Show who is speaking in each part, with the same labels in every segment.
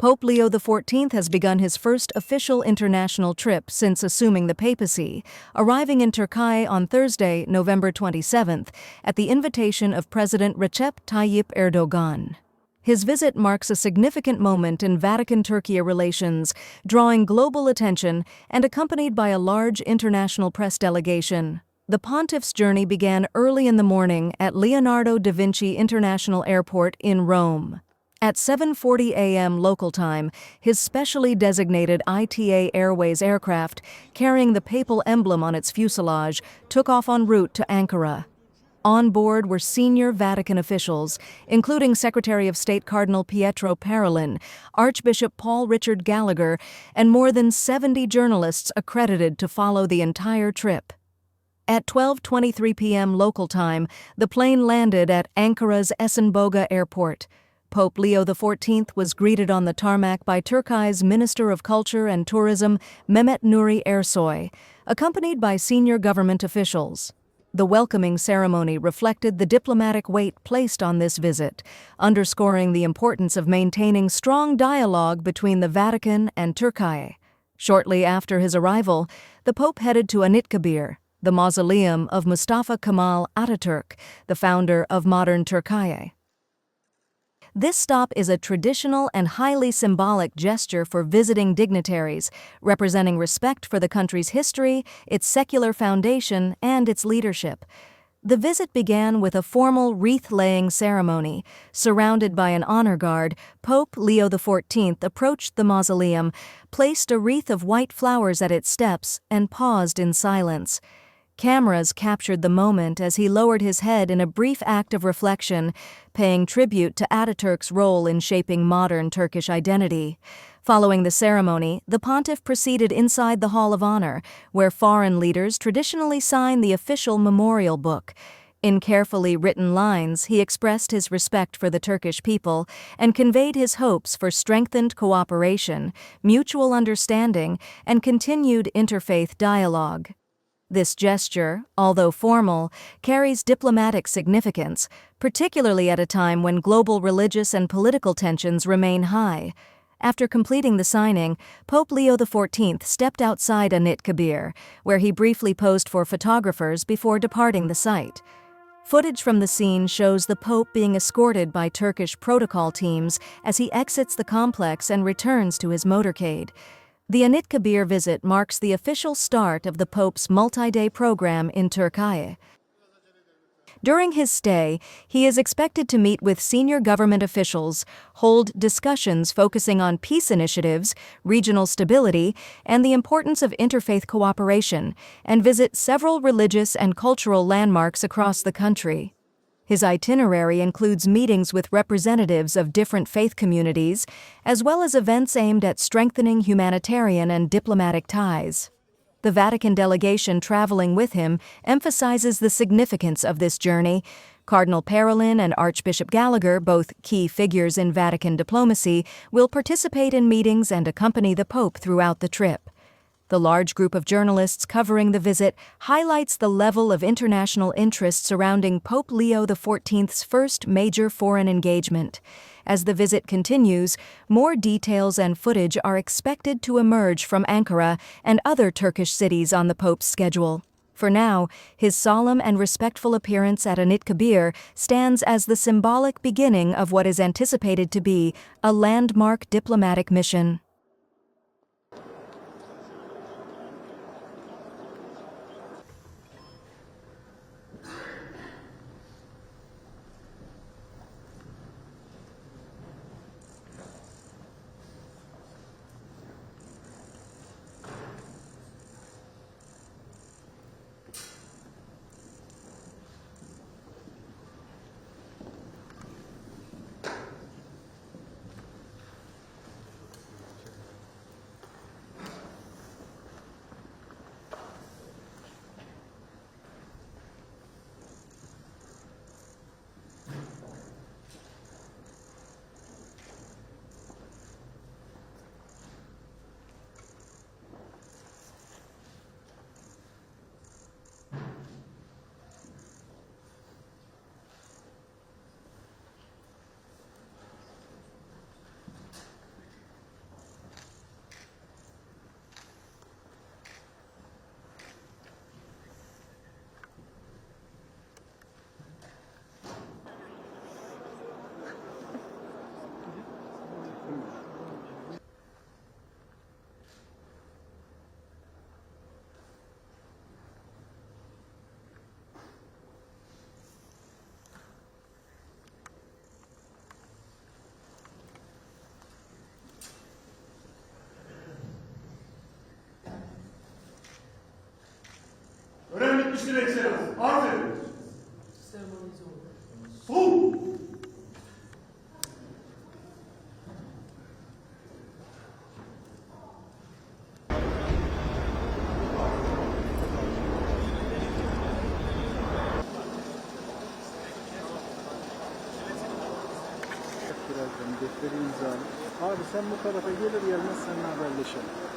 Speaker 1: Pope Leo XIV has begun his first official international trip since assuming the papacy, arriving in Turkey on Thursday, November 27th, at the invitation of President Recep Tayyip Erdogan. His visit marks a significant moment in Vatican-Turkey relations, drawing global attention and accompanied by a large international press delegation. The pontiff's journey began early in the morning at Leonardo da Vinci International Airport in Rome. At 7:40 a.m. local time, his specially designated ITA Airways aircraft, carrying the papal emblem on its fuselage, took off en route to Ankara. On board were senior Vatican officials, including Secretary of State Cardinal Pietro Parolin, Archbishop Paul Richard Gallagher, and more than 70 journalists accredited to follow the entire trip. At 12:23 p.m. local time, the plane landed at Ankara's Esenboga Airport. Pope Leo XIV was greeted on the tarmac by Turkey's Minister of Culture and Tourism, Mehmet Nuri Ersoy, accompanied by senior government officials. The welcoming ceremony reflected the diplomatic weight placed on this visit, underscoring the importance of maintaining strong dialogue between the Vatican and Turkey. Shortly after his arrival, the Pope headed to Anıtkabir, the mausoleum of Mustafa Kemal Atatürk, the founder of modern Turkey. This stop is a traditional and highly symbolic gesture for visiting dignitaries, representing respect for the country's history, its secular foundation, and its leadership. The visit began with a formal wreath-laying ceremony. Surrounded by an honor guard, Pope Leo XIV approached the mausoleum, placed a wreath of white flowers at its steps, and paused in silence. Cameras captured the moment as he lowered his head in a brief act of reflection, paying tribute to Atatürk's role in shaping modern Turkish identity. Following the ceremony, the pontiff proceeded inside the Hall of Honor, where foreign leaders traditionally sign the official memorial book. In carefully written lines, he expressed his respect for the Turkish people and conveyed his hopes for strengthened cooperation, mutual understanding, and continued interfaith dialogue. This gesture, although formal, carries diplomatic significance, particularly at a time when global religious and political tensions remain high. After completing the signing, Pope Leo XIV stepped outside Anıtkabir, where he briefly posed for photographers before departing the site. Footage from the scene shows the Pope being escorted by Turkish protocol teams as he exits the complex and returns to his motorcade. The Anıtkabir visit marks the official start of the Pope's multi-day program in Turkey. During his stay, he is expected to meet with senior government officials, hold discussions focusing on peace initiatives, regional stability, and the importance of interfaith cooperation, and visit several religious and cultural landmarks across the country. His itinerary includes meetings with representatives of different faith communities, as well as events aimed at strengthening humanitarian and diplomatic ties. The Vatican delegation traveling with him emphasizes the significance of this journey. Cardinal Parolin and Archbishop Gallagher, both key figures in Vatican diplomacy, will participate in meetings and accompany the Pope throughout the trip. The large group of journalists covering the visit highlights the level of international interest surrounding Pope Leo XIV's first major foreign engagement. As the visit continues, more details and footage are expected to emerge from Ankara and other Turkish cities on the Pope's schedule. For now, his solemn and respectful appearance at Anıtkabir stands as the symbolic beginning of what is anticipated to be a landmark diplomatic mission.
Speaker 2: etmiştir Ekselans. Aferin. Sol.
Speaker 3: Birazdan defteri imzalı. Abi sen bu tarafa gelir gelmez seninle haberleşelim.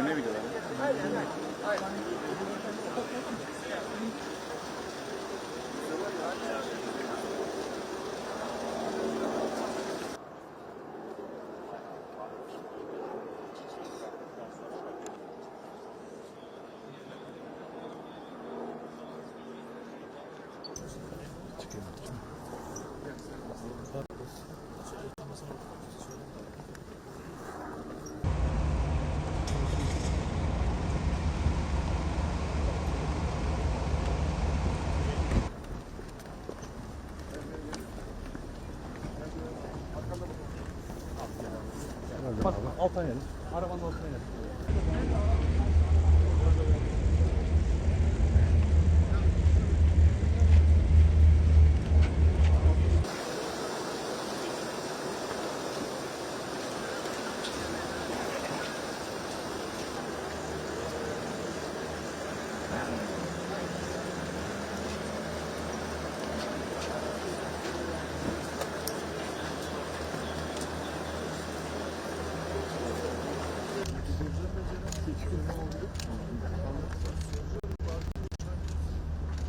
Speaker 3: Sözüne bir de
Speaker 4: Bak alttan inelim. Arabanın altına inelim.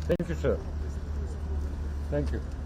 Speaker 4: Thank you, sir. Thank you.